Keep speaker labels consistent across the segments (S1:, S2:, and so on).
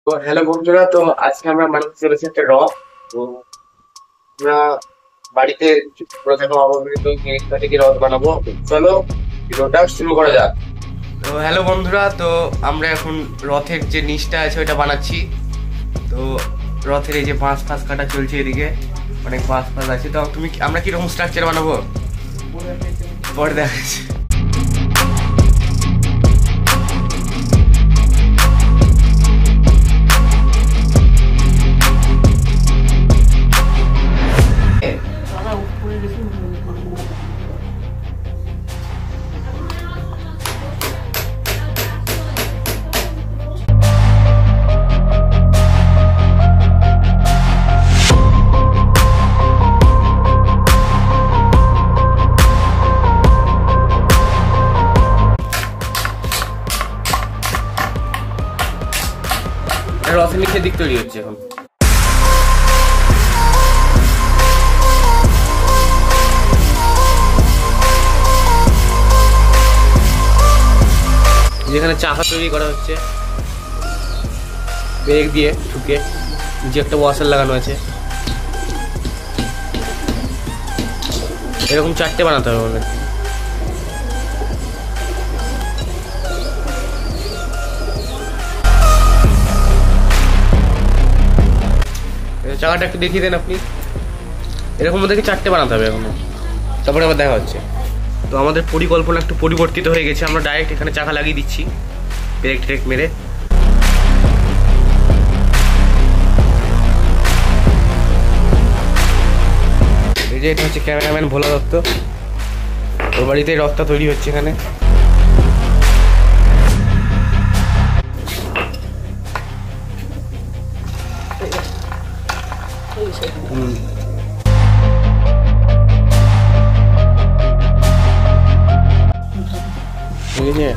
S1: তো হ্যালো বন্ধুরা, তো আজকে আমরা বানাতে চলেছি একটা রথ। তো আমরা বাড়িতে প্রথমে অবস্থিত জিনিসটা থেকে রথ বানাবো। চলো ভিডিওটা শুরু করা যাক। তো হ্যালো বন্ধুরা, তো আমরা এখন রথের যে নিচটা আছে ওইটা বানাচ্ছি। তো রথের এই যে বাঁশ ফাঁস কাটা চলছে, এদিকে অনেক বাঁশ ফাঁস আছে। তো আমরা কিরকম স্ট্রাকচার বানাবো পরে দেখাচ্ছি। রথের নিচের দিক তৈরি হচ্ছে এখন। যেখানে চাকা তৈরি করা হচ্ছে ব্রেক দিয়ে ঠুকে, যে একটা ওয়াশার লাগানো আছে। এরকম 4টে বানাতে হবে আমাদের। চাকাটা একটু দেখিয়ে দেন আপনি। এরকম ওদেরকে 4টে বানাতে হবে এখন, তারপরে আবার দেখা হচ্ছে। তো আমাদের পরিকল্পনা একটু পরিবর্তিত হয়ে গেছে। আমরা ডাইরেক্ট এখানে চাকা লাগিয়ে দিচ্ছি ব্রেক ট্রেক মেরে। এই যে এটা হচ্ছে ক্যামেরাম্যান ভোলা দত্ত, ওর বাড়িতে রথটা তৈরি হচ্ছে এখানে। ঠিক আছে,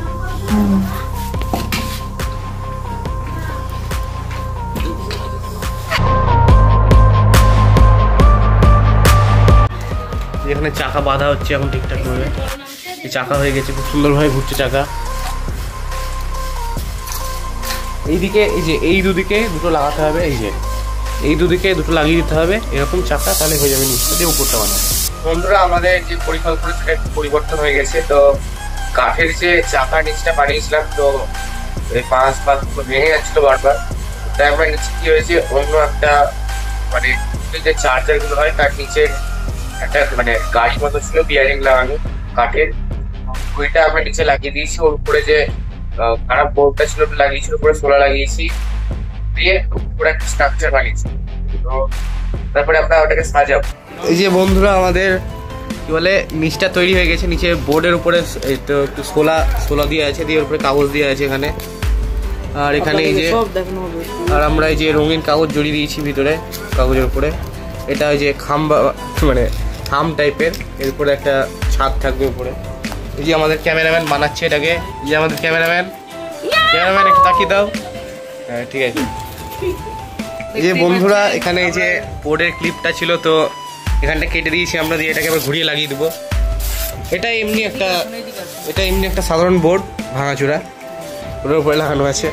S1: এখানে চাকা বাঁধা হচ্ছে এখন ঠিকঠাক ভাবে। এই চাকা হয়ে গেছে, খুব সুন্দরভাবে ঘুরছে চাকা। এইদিকে এই যে এই দুদিকে দুটো লাগাতে হবে, এই যে এই দুদিকে দুটো লাগিয়ে দিতে হবে এরকম চাকা, তাহলে হয়ে যাবে নিচটা দিয়ে উপরটা বানাবো। বন্ধুরা, আমাদের যে পরিকল্পনা সেটা একটু পরিবর্তন হয়ে গেছে। তো কাঠের যে চাকা নিচটা বানিয়েছিলাম, তো এই পাঁচ ভেঙে যাচ্ছিল বারবার। তাই আমরা নিচে কি হয়েছে, অন্য একটা মানে যে চার্জার গুলো হয় তার নিচে একটা মানে গাড়ি মতো ছিল বিয়ারিং লাগানো কাঠের, ওইটা আমরা নিচে লাগিয়ে দিয়েছি। ওর উপরে যে খারাপ বোর্ডটা ছিল ওটা লাগিয়েছি, উপরে সোলা লাগিয়েছি, দিয়ে উপরে একটা স্ট্রাকচার বানিয়েছি। তো তারপরে আমরা ওটাকে সাজাবো। এই যে বন্ধুরা, আমাদের কি বলে নিচটা তৈরি হয়ে গেছে। নিচে বোর্ডের উপরে তো একটু সোলা দিয়ে আছে, দিয়ে উপরে কাগজ দিয়ে আছে এখানে। আর এখানে এই যে আর আমরা এই যে রঙিন কাগজ জড়িয়ে দিয়েছি ভিতরে কাগজের উপরে। এটা ওই যে খাম্বা মানে থাম টাইপের, এর উপরে একটা ছাদ থাকবে উপরে। এই যে আমাদের ক্যামেরাম্যান বানাচ্ছে এটাকে। এই যে আমাদের ক্যামেরাম্যান একটু তাকিয়ে দাও। হ্যাঁ ঠিক আছে। এই যে বন্ধুরা, এখানে এই যে বোর্ডের ক্লিপটা ছিল, তো এখানটা কেটে দিয়েছি আমরা, দিয়ে এটাকে আবার ঘুরিয়ে লাগিয়ে দেবো। এটা এমনি একটা সাধারণ বোর্ড ভাঙাচোরা, ওটার উপরে লাগানো আছে।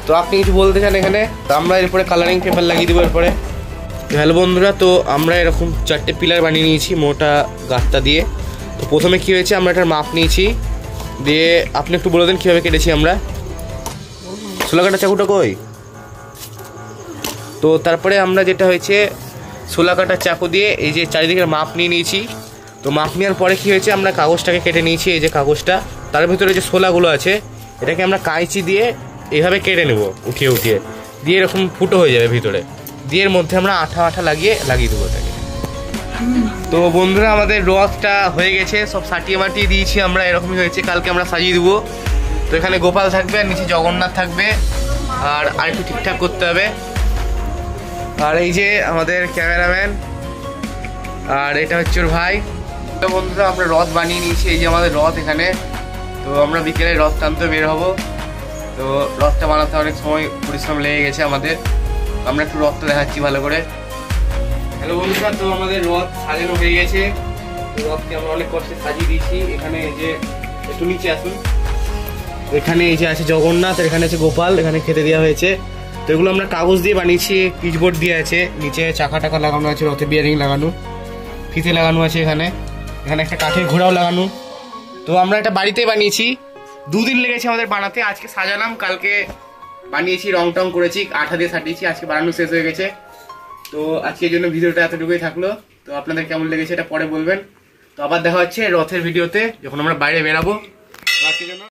S1: তো আপনি কিছু বলতে চান এখানে? তো আমরা এরপরে কালারিং পেপার লাগিয়ে দেবো এরপরে। হ্যালো বন্ধুরা, তো আমরা এরকম 4টে পিলার বানিয়ে নিয়েছি মোটা গাছটা দিয়ে। তো প্রথমে কি হয়েছে, আমরা এটার মাপ নিয়েছি, দিয়ে আপনি একটু বলে দেন কীভাবে কেটেছি আমরা। সোলা কাটা চাকুটা কই? তো তারপরে আমরা যেটা হয়েছে, সোলা কাটা চাকু দিয়ে এই যে চারিদিকের মাপ নিয়ে নিয়েছি। তো মাপ নেওয়ার পরে কী হয়েছে, আমরা কাগজটাকে কেটে নিয়েছি। এই যে কাগজটা, তার ভিতরে যে সোলাগুলো আছে এটাকে আমরা কাঁচি দিয়ে এইভাবে কেটে নেব, উঠিয়ে দিয়ে এরকম ফুটো হয়ে যাবে ভিতরে, দিয়ে এর মধ্যে আমরা আঠা লাগিয়ে দেবো এটাকে। তো বন্ধুরা, আমাদের রথটা হয়ে গেছে, সব সাটিয়ে মাটিয়ে দিয়েছি আমরা, এরকমই হয়েছে। কালকে আমরা সাজিয়ে দেবো। তো এখানে গোপাল থাকবে আর নিচে জগন্নাথ থাকবে, আর একটু ঠিকঠাক করতে হবে। আর এই যে আমাদের ক্যামেরাম্যান, আর এটা হচ্ছে ওর ভাই। তো বন্ধুরা, আমরা রথ বানিয়ে নিয়েছি। এই যে আমাদের রথ এখানে। তো আমরা বিকেলে রথ টানতে বের হবো। তো রথটা বানাতে অনেক সময় পরিশ্রম লেগে গেছে আমাদের। আমরা একটু রথটা দেখাচ্ছি ভালো করে। হ্যালো বন্ধুরা, তো আমাদের রথ সাজানো হয়ে গেছে। রথকে আমরা অনেক কষ্টে সাজিয়ে দিয়েছি। এখানে যে একটু নিচে আসুন। এখানে এই যে আছে জগন্নাথ, এখানে আছে গোপাল, এখানে খেতে দেওয়া হয়েছে। তো এগুলো আমরা কাগজ দিয়ে বানিয়েছি, পিচবোর্ড দিয়ে আছে, নিচে চাকা টাকা লাগানো আছে, রথে বিয়ারিং লাগানো, ফিতে লাগানো আছে, এখানে এখানে একটা কাঠের ঘোড়াও লাগানো। তো আমরা এটা বাড়িতেই বানিয়েছি, 2 দিন লেগেছে আমাদের বানাতে। আজকে সাজালাম, কালকে বানিয়েছি, রং টং করেছি, আঠা দিয়ে সাটিয়েছি, আজকে বানানো শেষ হয়ে গেছে। তো আজকের জন্য ভিডিওটা এতটুকুই থাকলো। তো আপনাদের কেমন লেগেছে এটা পরে বলবেন। তো আবার দেখা হচ্ছে রথের ভিডিওতে, যখন আমরা বাইরে বেরাবো। আজকের জন্য